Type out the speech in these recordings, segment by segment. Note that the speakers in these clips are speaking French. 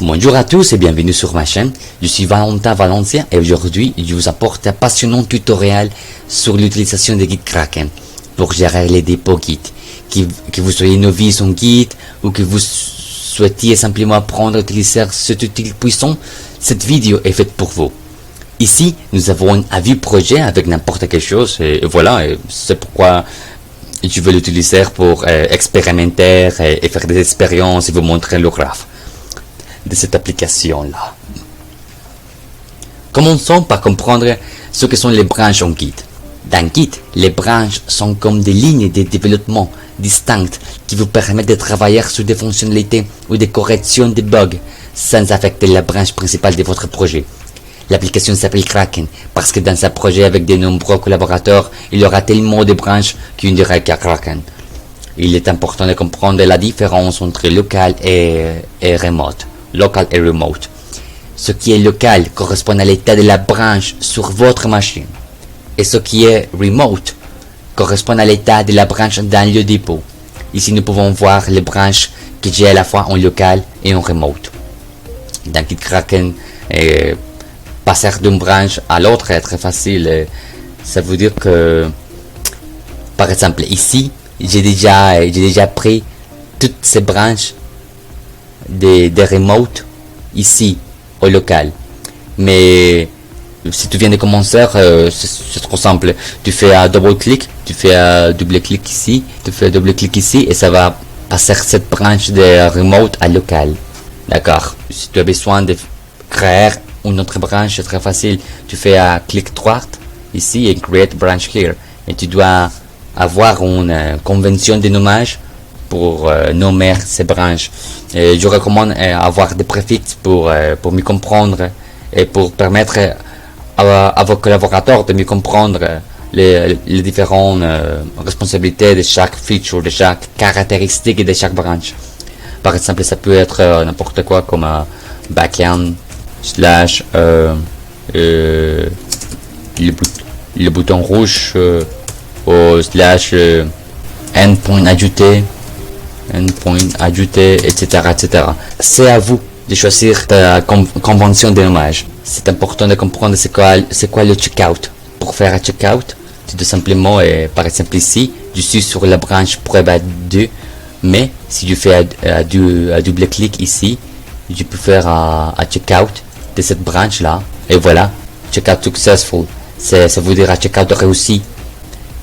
Bonjour à tous et bienvenue sur ma chaîne. Je suis Valentin Valencien et aujourd'hui je vous apporte un passionnant tutoriel sur l'utilisation des guides Kraken pour gérer les dépôts Git. Que vous soyez novice en Git ou que vous souhaitiez simplement apprendre à utiliser cet outil puissant, cette vidéo est faite pour vous. Ici, nous avons un avis projet avec n'importe quelle chose et voilà, c'est pourquoi je veux l'utiliser pour expérimenter et faire des expériences et vous montrer le graphe de cette application-là. Commençons par comprendre ce que sont les branches en Git. Dans Git, les branches sont comme des lignes de développement distinctes qui vous permettent de travailler sur des fonctionnalités ou des corrections de bugs sans affecter la branche principale de votre projet. L'application s'appelle Kraken parce que dans un projet avec de nombreux collaborateurs, il y aura tellement de branches qu'il ne dirait qu'à Kraken. Il est important de comprendre la différence entre local et remote. Local et remote. Ce qui est local correspond à l'état de la branche sur votre machine. Et ce qui est remote correspond à l'état de la branche dans le dépôt. Ici, nous pouvons voir les branches que j'ai à la fois en local et en remote. Dans Git Kraken, passer d'une branche à l'autre est très facile. Ça veut dire que, par exemple, ici, j'ai déjà pris toutes ces branches des remote ici au local, mais si tu viens de commencer, c'est trop simple. Tu fais un double clic, tu fais un double clic ici, tu fais un double clic ici et ça va passer cette branche de remote à local. D'accord. Si tu as besoin de créer une autre branche, c'est très facile. Tu fais un clic droit ici et create branch here et tu dois avoir une convention de nommage pour nommer ces branches. Je recommande avoir des préfixes pour mieux comprendre et pour permettre à vos collaborateurs de mieux comprendre les différentes responsabilités de chaque feature, de chaque caractéristique de chaque branche. Par exemple, ça peut être n'importe quoi comme backend slash le bouton rouge ou slash endpoint ajouté, etc. C'est à vous de choisir ta convention de nommage. C'est important de comprendre c'est quoi le checkout. Pour faire un checkout, tu dois simplement, par exemple ici, je suis sur la branche Preba 2, mais si je fais un double clic ici, je peux faire un checkout de cette branche là, et voilà, checkout successful. Ça veut dire un checkout réussi.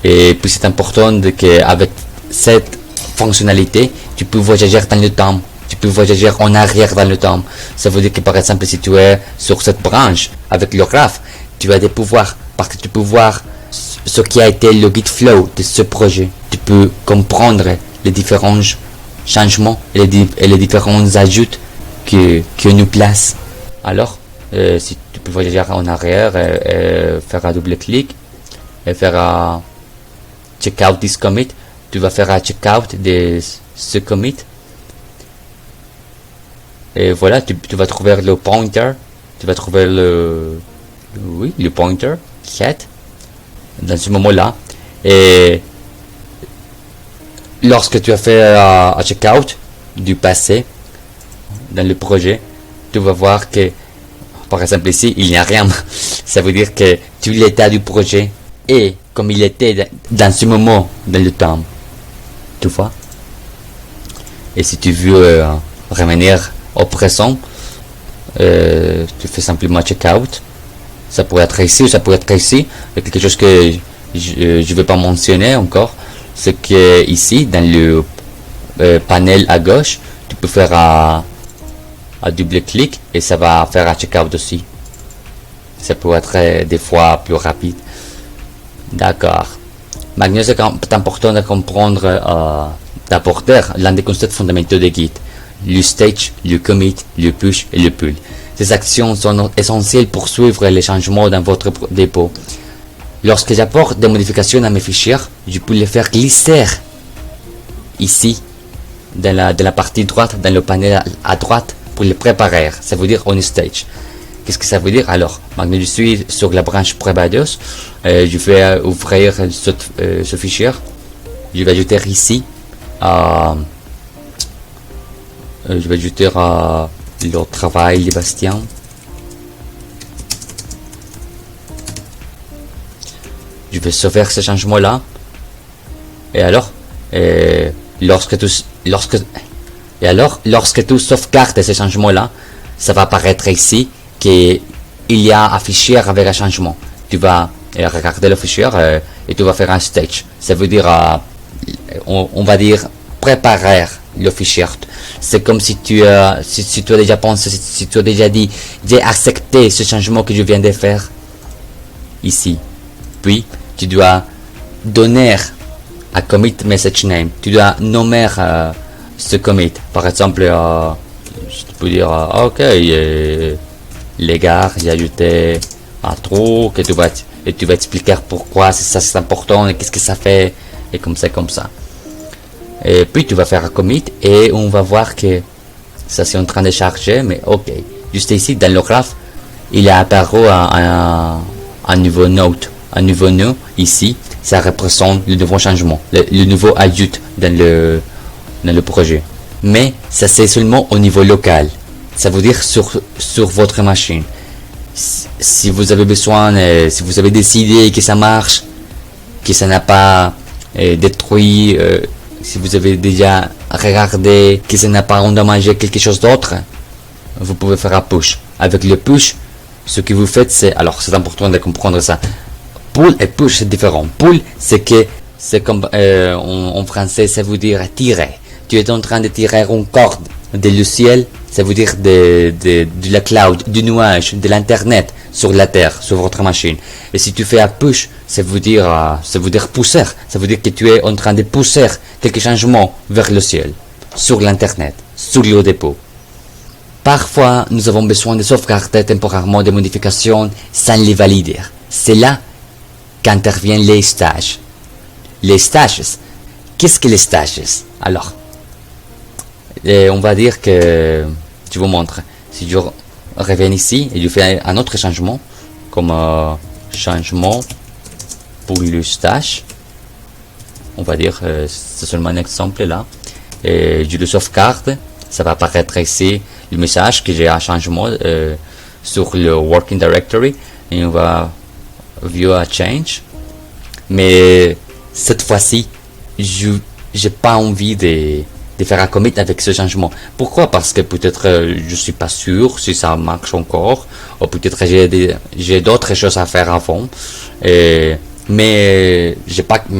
Et puis c'est important qu'avec cette fonctionnalité, tu peux voyager dans le temps, tu peux voyager en arrière dans le temps. Ça veut dire que par exemple si tu es sur cette branche avec le graphe, tu as des pouvoirs parce que tu peux voir ce qui a été le git flow de ce projet. Tu peux comprendre les différents changements et les différents ajouts que nous place. Alors si tu peux voyager en arrière et faire un double clic et faire un checkout this commit, tu vas faire un checkout de ce commit et voilà, tu vas trouver le pointer, tu vas trouver le pointer set dans ce moment là, et lorsque tu as fait un checkout du passé dans le projet, tu vas voir que par exemple ici il n'y a rien. Ça veut dire que tout l'état du projet est comme il était dans ce moment dans le temps. Tu vois. Et si tu veux revenir au présent, tu fais simplement checkout. Ça pourrait être ici ou ça pourrait être ici. Et quelque chose que je ne vais pas mentionner encore, c'est que ici dans le panel à gauche, tu peux faire un double clic et ça va faire un checkout aussi. Ça peut être des fois plus rapide. D'accord. Maintenant, c'est important de comprendre d'apporter l'un des concepts fondamentaux de Git. Le stage, le commit, le push et le pull. Ces actions sont essentielles pour suivre les changements dans votre dépôt. Lorsque j'apporte des modifications à mes fichiers, je peux les faire glisser ici, dans la partie droite, dans le panel à droite, pour les préparer. Ça veut dire on stage. Qu'est-ce que ça veut dire? Alors, maintenant je suis sur la branche Prebados, je vais ouvrir ce fichier, je vais ajouter ici à, je vais ajouter à le travail de Bastien. Je vais sauver ce changement là. Et alors, lorsque tu sauvegardes ce changement là, ça va apparaître ici qu'il y a un fichier avec un changement. Tu vas regarder le fichier et tu vas faire un stage. Ça veut dire, on va dire, préparer le fichier. C'est comme si tu as déjà pensé, si tu as déjà dit, j'ai accepté ce changement que je viens de faire ici. Puis, tu dois donner un commit message name. Tu dois nommer ce commit. Par exemple, je peux dire, ok, les gars, j'ai ajouté un trou, et tu vas expliquer pourquoi ça c'est important et qu'est-ce que ça fait, et comme ça. Et puis tu vas faire un commit et on va voir que ça c'est en train de charger, mais ok. Juste ici, dans le graphe, il y a apparu un nouveau note, un nouveau nœud ici. Ça représente le nouveau changement, le nouveau ajout dans le projet. Mais ça c'est seulement au niveau local. Ça veut dire sur votre machine. Si vous avez besoin, si vous avez décidé que ça marche, que ça n'a pas détruit, si vous avez déjà regardé que ça n'a pas endommagé quelque chose d'autre, vous pouvez faire un push. Avec le push, ce que vous faites, alors c'est important de comprendre ça. Pull et push, c'est différent. Pull, c'est comme en français, ça veut dire tirer. Tu es en train de tirer une corde du ciel, ça veut dire de la cloud, du nuage, de l'internet sur la terre, sur votre machine. Et si tu fais un push, ça veut dire pousser. Ça veut dire que tu es en train de pousser quelques changements vers le ciel, sur l'internet, sur le dépôt. Parfois, nous avons besoin de sauvegarder temporairement des modifications sans les valider. C'est là qu'interviennent les stages. Les stages. Qu'est-ce que les stages? Alors, on va dire que je vous montre. Si je reviens ici et je fais un autre changement, comme changement pour le stage, on va dire, c'est seulement un exemple là, et je le sauvegarde, ça va apparaître ici le message que j'ai un changement sur le working directory, et on va view a change. Mais cette fois-ci, je n'ai pas envie de faire un commit avec ce changement. Pourquoi? Parce que peut-être je suis pas sûr si ça marche encore, ou peut-être j'ai d'autres choses à faire avant. Mais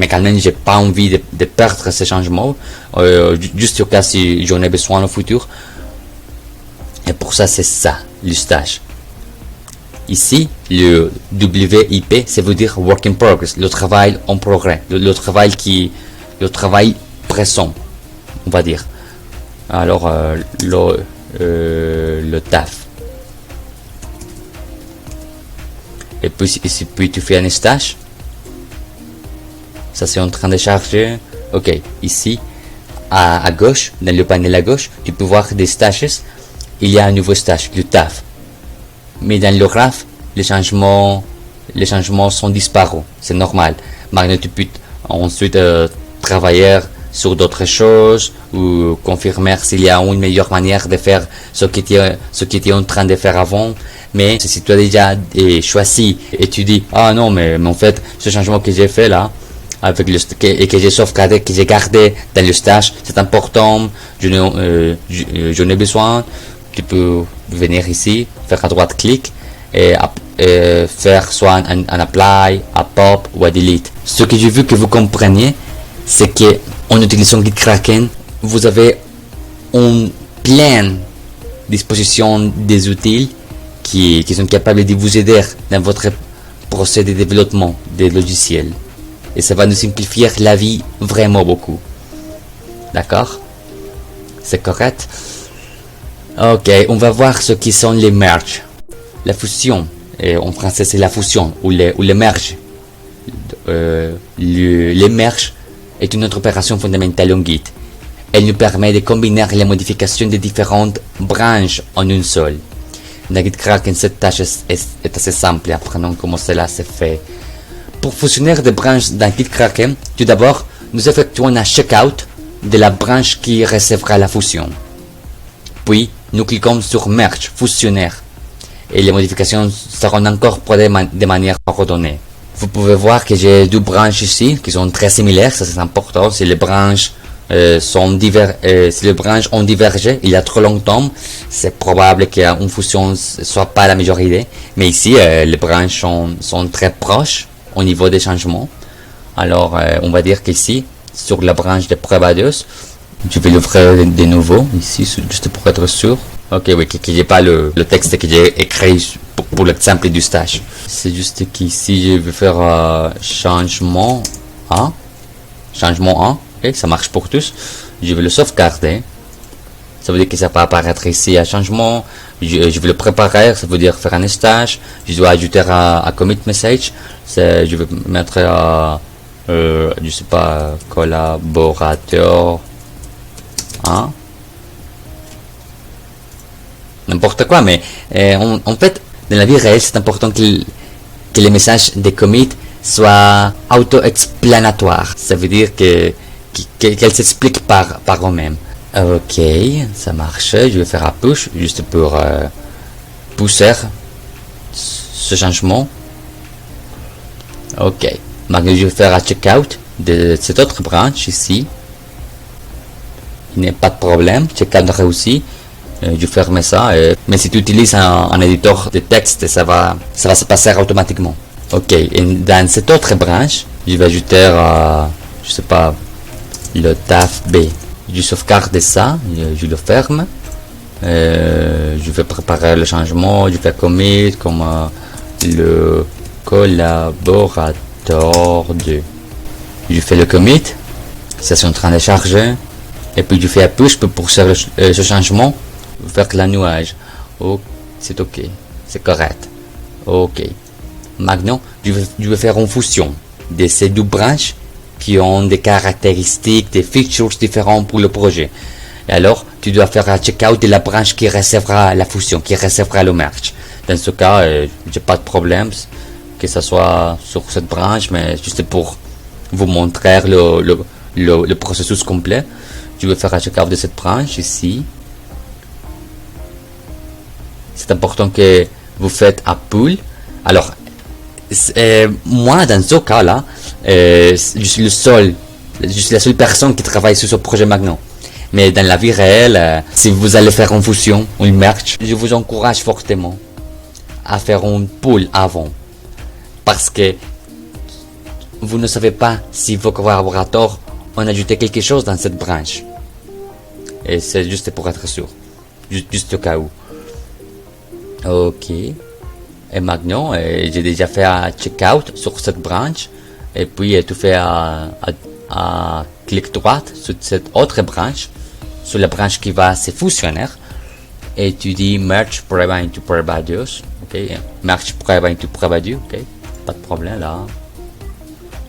quand même j'ai pas envie de perdre ce changement, juste au cas si j'en ai besoin au futur. Et pour ça, c'est ça, le stage. Ici, le WIP, ça veut dire work in progress, le travail en progrès, le travail présent, on va dire. Alors, le taf. Et puis tu fais un stage. Ça c'est en train de charger. Ok, ici, à gauche, dans le panel à gauche, tu peux voir des stages. Il y a un nouveau stage, le taf. Mais dans le graphe, les changements sont disparus. C'est normal. Maintenant, tu peux ensuite travailler sur d'autres choses ou confirmer s'il y a une meilleure manière de faire ce que tu es en train de faire avant. Mais si tu as déjà choisi et tu dis, ah non, mais en fait, ce changement que j'ai fait là, et que j'ai sauvegardé, que j'ai gardé dans le stage, c'est important, j'en ai besoin. Tu peux venir ici, faire à droite clic et faire soit un apply, un pop ou un delete. Ce que je veux que vous compreniez, c'est que en utilisant GitKraken, vous avez une pleine disposition des outils qui sont capables de vous aider dans votre procédé de développement des logiciels. Et ça va nous simplifier la vie vraiment beaucoup. D'accord? C'est correct? Ok, on va voir ce qui sont les merges. La fusion, et en français c'est la fusion ou les merges. Les merges est une autre opération fondamentale en Git. Elle nous permet de combiner les modifications des différentes branches en une seule. Dans GitKraken, cette tâche est assez simple. Apprenons comment cela se fait. Pour fusionner des branches dans GitKraken, tout d'abord, nous effectuons un checkout de la branche qui recevra la fusion. Puis, nous cliquons sur Merge, fusionnaire, et les modifications seront incorporées de manière ordonnée. Vous pouvez voir que j'ai deux branches ici qui sont très similaires, ça c'est important. Si les branches si les branches ont divergé il y a trop longtemps, c'est probable qu'une fusion soit pas la meilleure idée. Mais ici, les branches sont très proches au niveau des changements. Alors, on va dire qu'ici, sur la branche de Prebadius, je vais l'ouvrir de nouveau ici, juste pour être sûr. Ok, oui, qu'il n'y ait pas le texte que j'ai écrit pour l'exemple du stage. C'est juste qu'ici, je vais faire changement 1. Changement 1. Ok, ça marche pour tous. Je vais le sauvegarder. Ça veut dire que ça va apparaître ici à changement. Je vais le préparer, ça veut dire faire un stage. Je dois ajouter à commit message. Je vais mettre je sais pas, collaborateur. Hein? N'importe quoi, mais en fait, dans la vie réelle, c'est important que les messages des commits soient auto-explanatoires. Ça veut dire qu'elles s'expliquent par eux-mêmes. Ok, ça marche. Je vais faire un push juste pour pousser ce changement. Ok. Maintenant, je vais faire un checkout de cette autre branche ici. Il n'y a pas de problème. Checkout réussi. Je ferme ça. Mais si tu utilises un éditeur de texte, ça va se passer automatiquement. Ok. Et dans cette autre branche, je vais ajouter, je sais pas, le taf B. Je sauvegarde ça. Je le ferme. Je vais préparer le changement. Je fais commit comme le collaborateur 2. Je fais le commit. Ça c'est en train de charger. Et puis je fais un push pour poursuivre ce changement vers la nuage. Oh, c'est ok. C'est correct. Ok. Maintenant, je vais faire une fusion de ces deux branches qui ont des caractéristiques, des features différentes pour le projet. Et alors, tu dois faire un checkout de la branche qui recevra la fusion, qui recevra le merge. Dans ce cas, j'ai pas de problème que ce soit sur cette branche, mais juste pour vous montrer le processus complet. Je vais faire un checkout de cette branche ici. C'est important que vous faites un pull. Alors, moi, dans ce cas-là, je suis la seule personne qui travaille sur ce projet maintenant. Mais dans la vie réelle, si vous allez faire une fusion ou une merge, je vous encourage fortement à faire un pull avant. Parce que vous ne savez pas si vos collaborateurs ont ajouté quelque chose dans cette branche. Et c'est juste pour être sûr. Juste au cas où. Ok. Et maintenant, j'ai déjà fait un checkout sur cette branche. Et puis, tu fais un clic droit sur cette autre branche. Sur la branche qui va se fusionner. Et tu dis merge Preba into Prebadius. Ok. Merge Preba into Prebadius. Ok. Pas de problème là.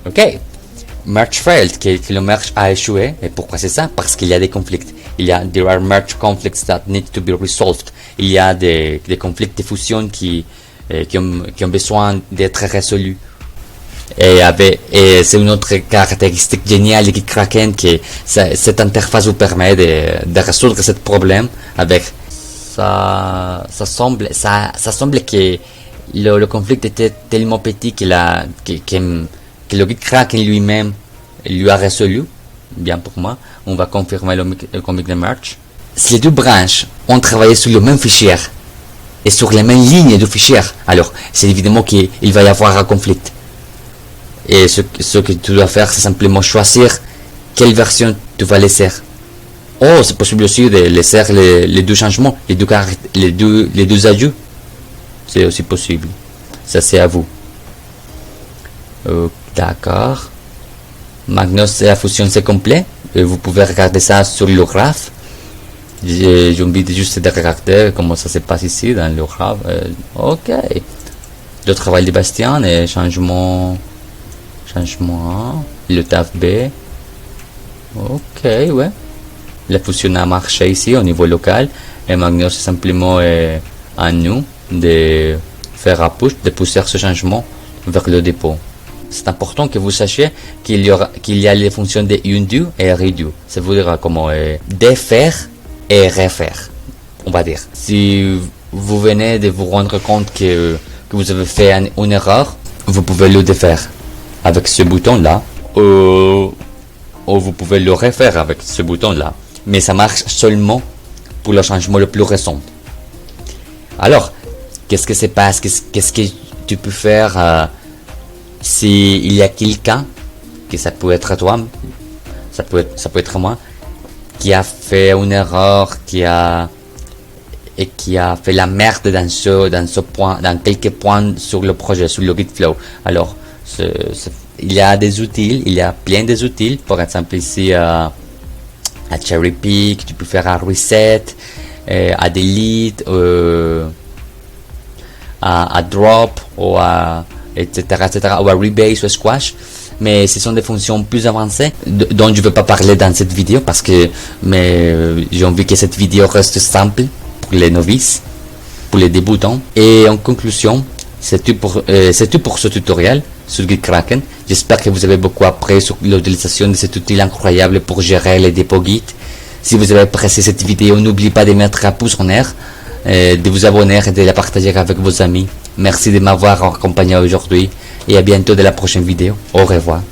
Ok. Merge failed, que le merge a échoué. Et pourquoi c'est ça? Parce qu'il y a des conflits. There are merge conflicts that need to be resolved. Il y a des conflits de fusion qui ont besoin d'être résolus. Et c'est une autre caractéristique géniale de Kraken que cette interface vous permet de résoudre ce problème avec ça semble que le conflit était tellement petit que le Kraken lui-même lui a résolu. Bien pour moi, on va confirmer le commit de merge. Si les deux branches ont travaillé sur le même fichier et sur les mêmes lignes de fichier, alors c'est évidemment qu'il va y avoir un conflit. Et ce que tu dois faire, c'est simplement choisir quelle version tu vas laisser. Oh, c'est possible aussi de laisser les deux changements, les deux ajouts. C'est aussi possible. Ça, c'est à vous. D'accord. Maintenant, la fusion, c'est complet. Et vous pouvez regarder ça sur le graphe. J'ai oublié juste de regarder comment ça se passe ici dans le graphe. Ok. Le travail de Bastien et changement 1, le taf B. Ok, ouais. La fusion a marché ici au niveau local. Et maintenant, c'est simplement à nous de faire un push, de pousser ce changement vers le dépôt. c'est important que vous sachiez qu'il y a les fonctions de undo et redo. Ça veut dire comment défaire et refaire, on va dire. Si vous venez de vous rendre compte que vous avez fait une erreur, vous pouvez le défaire avec ce bouton-là, ou vous pouvez le refaire avec ce bouton-là. Mais ça marche seulement pour le changement le plus récent. Alors, qu'est-ce que se passe? Qu'est-ce que tu peux faire s'il y a quelqu'un, que ça peut être toi, ça peut être moi, qui a fait une erreur, qui a fait la merde dans ce point, dans quelques points sur le projet, sur le Gitflow. Alors, il y a des outils, il y a plein des outils. Par exemple ici, à Cherry Pick, tu peux faire un reset, à delete, à drop, ou etc., ou à rebase ou à squash. Mais ce sont des fonctions plus avancées dont je ne vais pas parler dans cette vidéo parce que j'ai envie que cette vidéo reste simple pour les novices, pour les débutants. Et en conclusion, c'est tout pour ce tutoriel sur GitKraken. J'espère que vous avez beaucoup appris sur l'utilisation de cet outil incroyable pour gérer les dépôts Git. Si vous avez apprécié cette vidéo, n'oubliez pas de mettre un pouce en l'air, de vous abonner et de la partager avec vos amis. Merci de m'avoir accompagné aujourd'hui et à bientôt dans la prochaine vidéo. Au revoir.